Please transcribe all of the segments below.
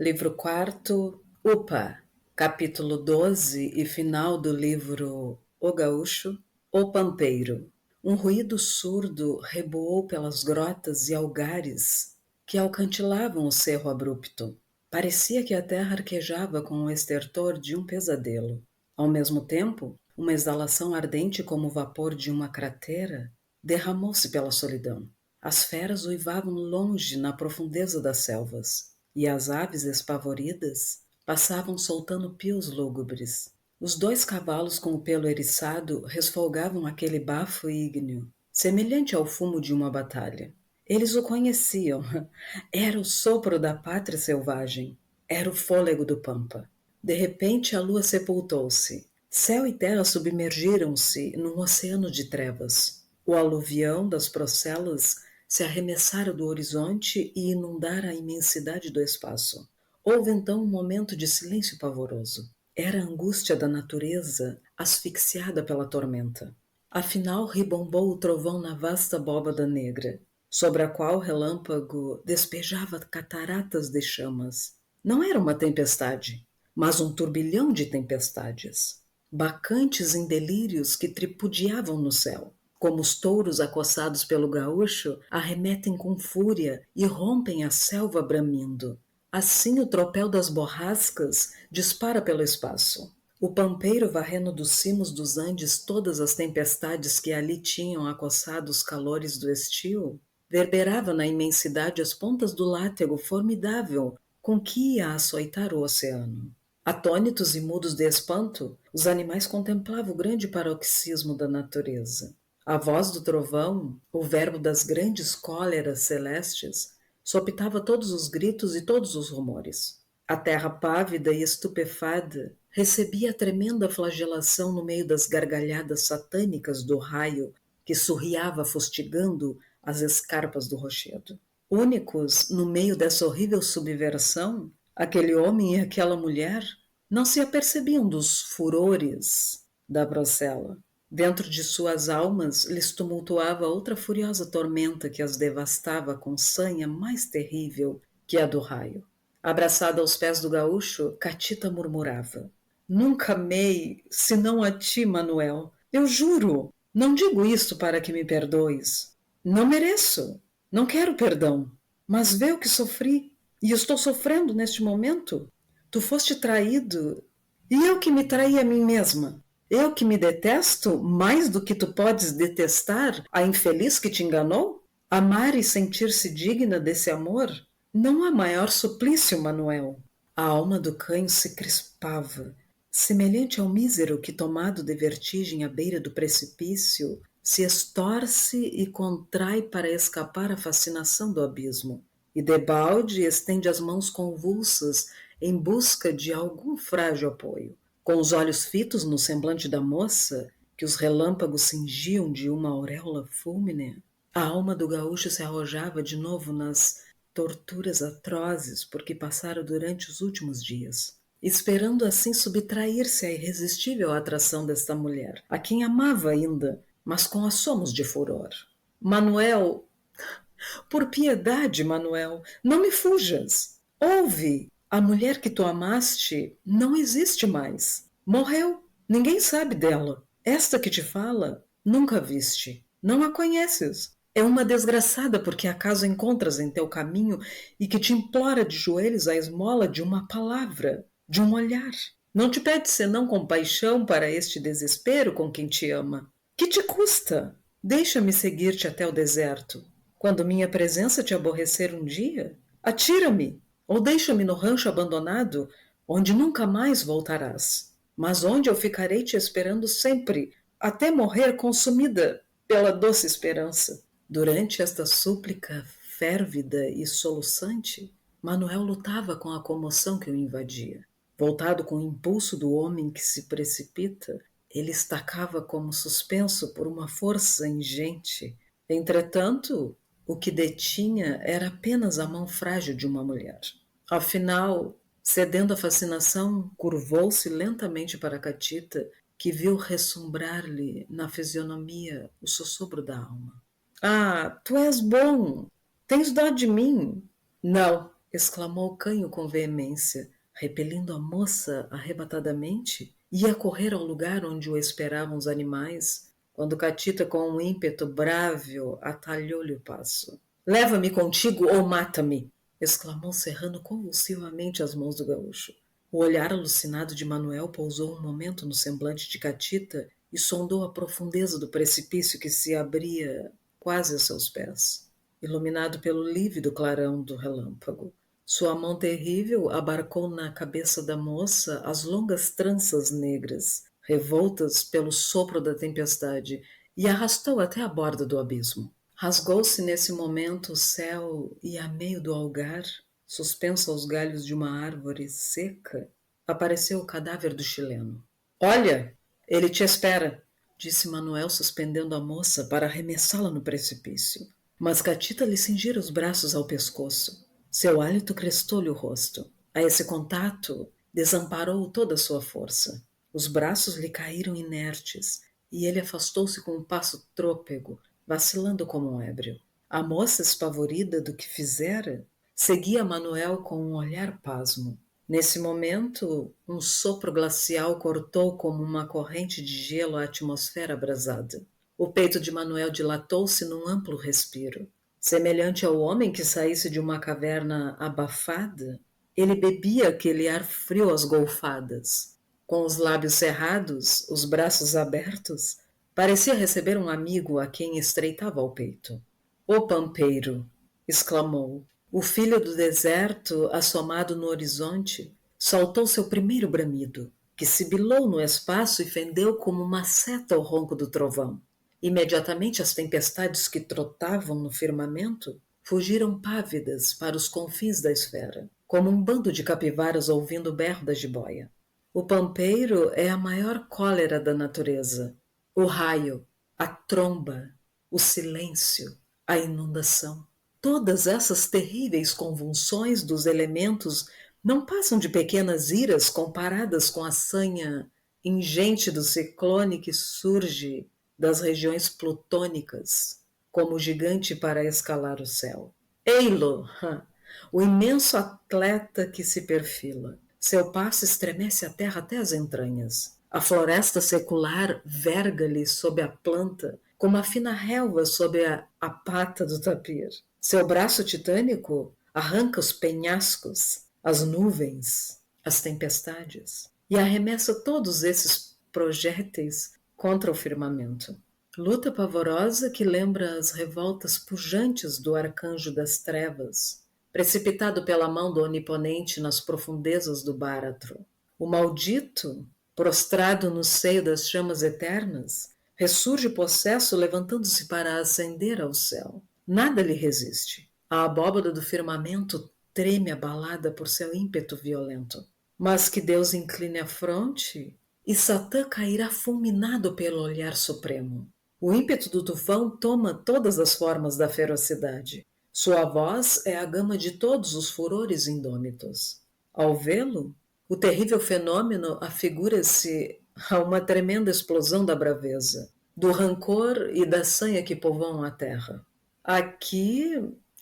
Livro quarto, Upa, capítulo 12 e final do livro O Gaúcho, O Pampeiro. Um ruído surdo reboou pelas grotas e algares que alcantilavam o cerro abrupto. Parecia que a terra arquejava com o estertor de um pesadelo. Ao mesmo tempo, uma exalação ardente como o vapor de uma cratera derramou-se pela solidão. As feras uivavam longe na profundeza das selvas, e as aves espavoridas passavam soltando pios lúgubres. Os dois cavalos com o pelo eriçado resfolgavam aquele bafo ígneo, semelhante ao fumo de uma batalha. Eles o conheciam. Era o sopro da pátria selvagem. Era o fôlego do pampa. De repente a lua sepultou-se. Céu e terra submergiram-se num oceano de trevas. O aluvião das procelas se arremessara do horizonte e inundara a imensidade do espaço. Houve então um momento de silêncio pavoroso. Era a angústia da natureza asfixiada pela tormenta. Afinal ribombou o trovão na vasta abóbada negra, sobre a qual o relâmpago despejava cataratas de chamas. Não era uma tempestade, mas um turbilhão de tempestades, bacantes em delírios que tripudiavam no céu. Como os touros acossados pelo gaúcho arremetem com fúria e rompem a selva bramindo. Assim o tropel das borrascas dispara pelo espaço. O pampeiro varrendo dos cimos dos Andes todas as tempestades que ali tinham acossado os calores do estio, verberava na imensidade as pontas do látego formidável com que ia açoitar o oceano. Atônitos e mudos de espanto, os animais contemplavam o grande paroxismo da natureza. A voz do trovão, o verbo das grandes cóleras celestes, sopitava todos os gritos e todos os rumores. A terra pávida e estupefada recebia a tremenda flagelação no meio das gargalhadas satânicas do raio que surriava fustigando as escarpas do rochedo. Únicos no meio dessa horrível subversão, aquele homem e aquela mulher não se apercebiam dos furores da procela. Dentro de suas almas lhes tumultuava outra furiosa tormenta que as devastava com sanha mais terrível que a do raio. Abraçada aos pés do gaúcho, Catita murmurava: Nunca amei, senão a ti, Manuel. Eu juro, não digo isto para que me perdoes. Não mereço, não quero perdão. Mas vê o que sofri, e estou sofrendo neste momento. Tu foste traído, e eu que me traí a mim mesma. Eu que me detesto mais do que tu podes detestar a infeliz que te enganou? Amar e sentir-se digna desse amor? Não há maior suplício, Manuel. A alma do canho se crispava, semelhante ao mísero que, tomado de vertigem à beira do precipício, se estorce e contrai para escapar à fascinação do abismo, e debalde estende as mãos convulsas em busca de algum frágil apoio. Com os olhos fitos no semblante da moça, que os relâmpagos cingiam de uma auréola fúlmine, a alma do gaúcho se arrojava de novo nas torturas atrozes por que passara durante os últimos dias, esperando assim subtrair-se à irresistível atração desta mulher, a quem amava ainda, mas com assomos de furor. Manuel, por piedade, Manuel, não me fujas. Ouve, a mulher que tu amaste não existe mais. Morreu. Ninguém sabe dela. Esta que te fala, nunca viste. Não a conheces. É uma desgraçada porque acaso encontras em teu caminho e que te implora de joelhos a esmola de uma palavra, de um olhar. Não te pede senão compaixão para este desespero com quem te ama. Que te custa? Deixa-me seguir-te até o deserto. Quando minha presença te aborrecer um dia, atira-me, ou deixa-me no rancho abandonado, onde nunca mais voltarás, mas onde eu ficarei te esperando sempre, até morrer consumida pela doce esperança. Durante esta súplica férvida e soluçante, Manuel lutava com a comoção que o invadia. Voltado com o impulso do homem que se precipita, ele estacava como suspenso por uma força ingente. Entretanto, o que detinha era apenas a mão frágil de uma mulher. Afinal, cedendo à fascinação, curvou-se lentamente para a Catita, que viu ressombrar-lhe na fisionomia o sussurro da alma. Ah, tu és bom! Tens dó de mim? Não, exclamou o Canho com veemência, repelindo a moça arrebatadamente. Ia correr ao lugar onde o esperavam os animais, quando Catita, com um ímpeto brávio, atalhou-lhe o passo. Leva-me contigo ou mata-me! Exclamou, cerrando convulsivamente as mãos do gaúcho. O olhar alucinado de Manuel pousou um momento no semblante de Catita e sondou a profundeza do precipício que se abria quase a seus pés, iluminado pelo lívido clarão do relâmpago. Sua mão terrível abarcou na cabeça da moça as longas tranças negras, revoltas pelo sopro da tempestade, e arrastou até a borda do abismo. Rasgou-se nesse momento o céu e, a meio do algar, suspenso aos galhos de uma árvore seca, apareceu o cadáver do chileno. Olha, ele te espera, disse Manuel, suspendendo a moça para arremessá-la no precipício. Mas Catita lhe cingira os braços ao pescoço. Seu hálito crestou-lhe o rosto. A esse contato, desamparou toda a sua força. Os braços lhe caíram inertes e ele afastou-se com um passo trôpego, vacilando como um ébrio. A moça, espavorida do que fizera, seguia Manuel com um olhar pasmo. Nesse momento, um sopro glacial cortou como uma corrente de gelo a atmosfera abrasada. O peito de Manuel dilatou-se num amplo respiro. Semelhante ao homem que saísse de uma caverna abafada, ele bebia aquele ar frio às golfadas. Com os lábios cerrados, os braços abertos, parecia receber um amigo a quem estreitava ao peito. "O pampeiro!" exclamou. O filho do deserto, assomado no horizonte, soltou seu primeiro bramido, que sibilou no espaço e fendeu como uma seta ao ronco do trovão. Imediatamente as tempestades que trotavam no firmamento fugiram pávidas para os confins da esfera, como um bando de capivaras ouvindo o berro da jiboia. O pampeiro é a maior cólera da natureza. O raio, a tromba, o silêncio, a inundação. Todas essas terríveis convulsões dos elementos não passam de pequenas iras comparadas com a sanha ingente do ciclone que surge das regiões plutônicas, como gigante para escalar o céu. Ei-lo, o imenso atleta que se perfila. Seu passo estremece a terra até as entranhas. A floresta secular verga-lhe sob a planta, como a fina relva sob a pata do tapir. Seu braço titânico arranca os penhascos, as nuvens, as tempestades, e arremessa todos esses projéteis contra o firmamento. Luta pavorosa que lembra as revoltas pujantes do arcanjo das trevas, precipitado pela mão do Oniponente nas profundezas do Báratro. O maldito, prostrado no seio das chamas eternas, ressurge possesso levantando-se para ascender ao céu. Nada lhe resiste. A abóbada do firmamento treme abalada por seu ímpeto violento. Mas que Deus incline a fronte e Satã cairá fulminado pelo olhar supremo. O ímpeto do tufão toma todas as formas da ferocidade. Sua voz é a gama de todos os furores indômitos. Ao vê-lo, o terrível fenômeno afigura-se a uma tremenda explosão da braveza, do rancor e da sanha que povoam a terra. Aqui,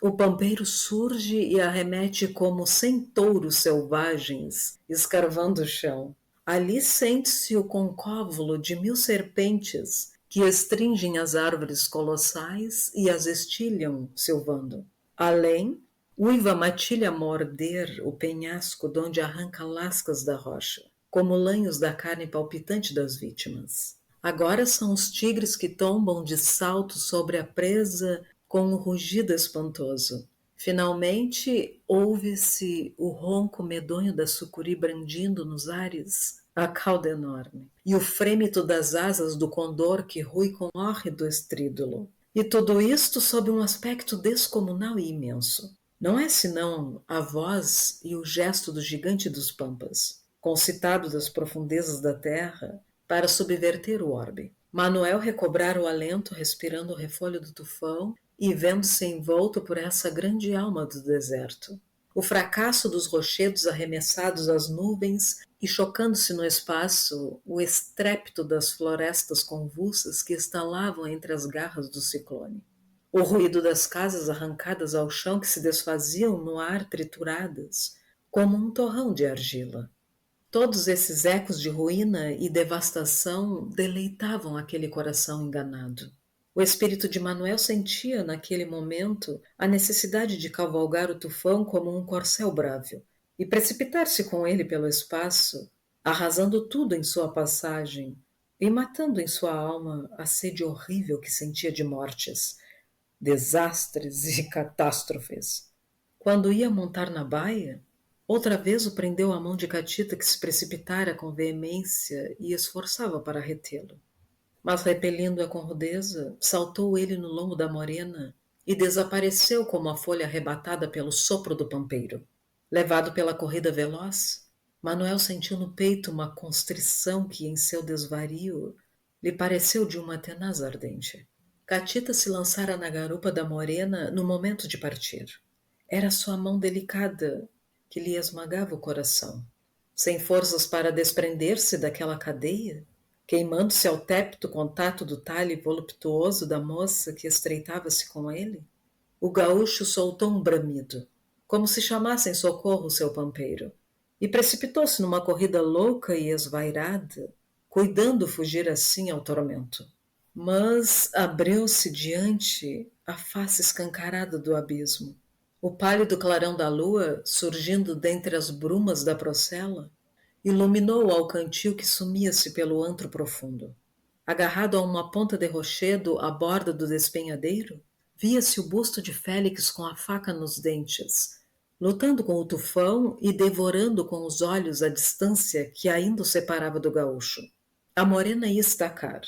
o pampeiro surge e arremete como 100 touros selvagens, escarvando o chão. Ali sente-se o concóvulo de 1000 serpentes que estringem as árvores colossais e as estilham, silvando. Além, uiva matilha morder o penhasco donde arranca lascas da rocha, como lanhos da carne palpitante das vítimas. Agora são os tigres que tombam de salto sobre a presa com um rugido espantoso. Finalmente, ouve-se o ronco medonho da sucuri brandindo nos ares a cauda enorme, e o frêmito das asas do condor que rui com hórrido estrídulo. E tudo isto sob um aspecto descomunal e imenso. Não é senão a voz e o gesto do gigante dos pampas, concitado das profundezas da terra, para subverter o orbe. Manuel recobrara o alento, respirando o refolho do tufão e vendo-se envolto por essa grande alma do deserto. O fracasso dos rochedos arremessados às nuvens e chocando-se no espaço, o estrépito das florestas convulsas que estalavam entre as garras do ciclone. o ruído das casas arrancadas ao chão que se desfaziam no ar trituradas, como um torrão de argila. Todos esses ecos de ruína e devastação deleitavam aquele coração enganado. O espírito de Manuel sentia, naquele momento, a necessidade de cavalgar o tufão como um corcel brávio e precipitar-se com ele pelo espaço, arrasando tudo em sua passagem e matando em sua alma a sede horrível que sentia de mortes, desastres e catástrofes. Quando ia montar na baia, outra vez o prendeu a mão de Catita que se precipitara com veemência e esforçava para retê-lo. Mas repelindo-a com rudeza, saltou ele no lombo da morena e desapareceu como a folha arrebatada pelo sopro do pampeiro. Levado pela corrida veloz, Manuel sentiu no peito uma constrição que, em seu desvario, lhe pareceu de uma tenaz ardente. Catita se lançara na garupa da morena no momento de partir. Era sua mão delicada que lhe esmagava o coração. Sem forças para desprender-se daquela cadeia, queimando-se ao tépido contato do talhe voluptuoso da moça que estreitava-se com ele, o gaúcho soltou um bramido, como se chamasse em socorro o seu pampeiro, e precipitou-se numa corrida louca e esvairada, cuidando fugir assim ao tormento. Mas abriu-se diante a face escancarada do abismo. O pálido clarão da lua, surgindo dentre as brumas da procela, iluminou o alcantil que sumia-se pelo antro profundo. Agarrado a uma ponta de rochedo à borda do despenhadeiro, via-se o busto de Félix com a faca nos dentes, lutando com o tufão e devorando com os olhos a distância que ainda o separava do gaúcho. A morena ia estacar.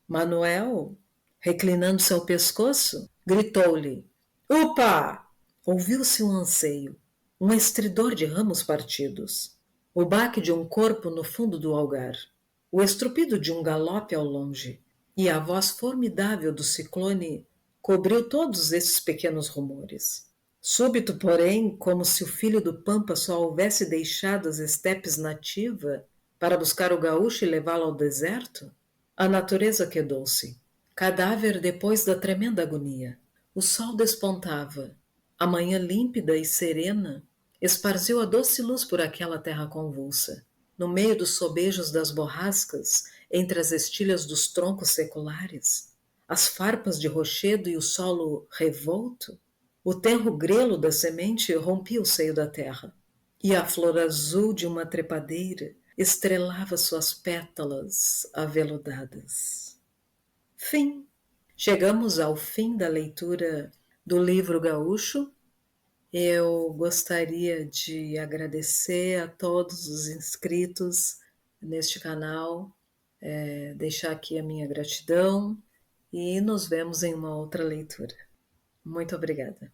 Manuel, reclinando-se ao pescoço, gritou-lhe: Upa! Ouviu-se um anseio, um estridor de ramos partidos, o baque de um corpo no fundo do algar, o estrupido de um galope ao longe, e a voz formidável do ciclone cobriu todos esses pequenos rumores. Súbito, porém, como se o filho do Pampa só houvesse deixado as estepes nativa para buscar o gaúcho e levá-lo ao deserto, a natureza quedou-se. Cadáver depois da tremenda agonia. O sol despontava. A manhã límpida e serena esparziu a doce luz por aquela terra convulsa. No meio dos sobejos das borrascas, entre as estilhas dos troncos seculares, as farpas de rochedo e o solo revolto, o tenro grelo da semente rompia o seio da terra, e a flor azul de uma trepadeira estrelava suas pétalas aveludadas. Fim. Chegamos ao fim da leitura do livro Gaúcho. Eu gostaria de agradecer a todos os inscritos neste canal, deixar aqui a minha gratidão e nos vemos em uma outra leitura. Muito obrigada.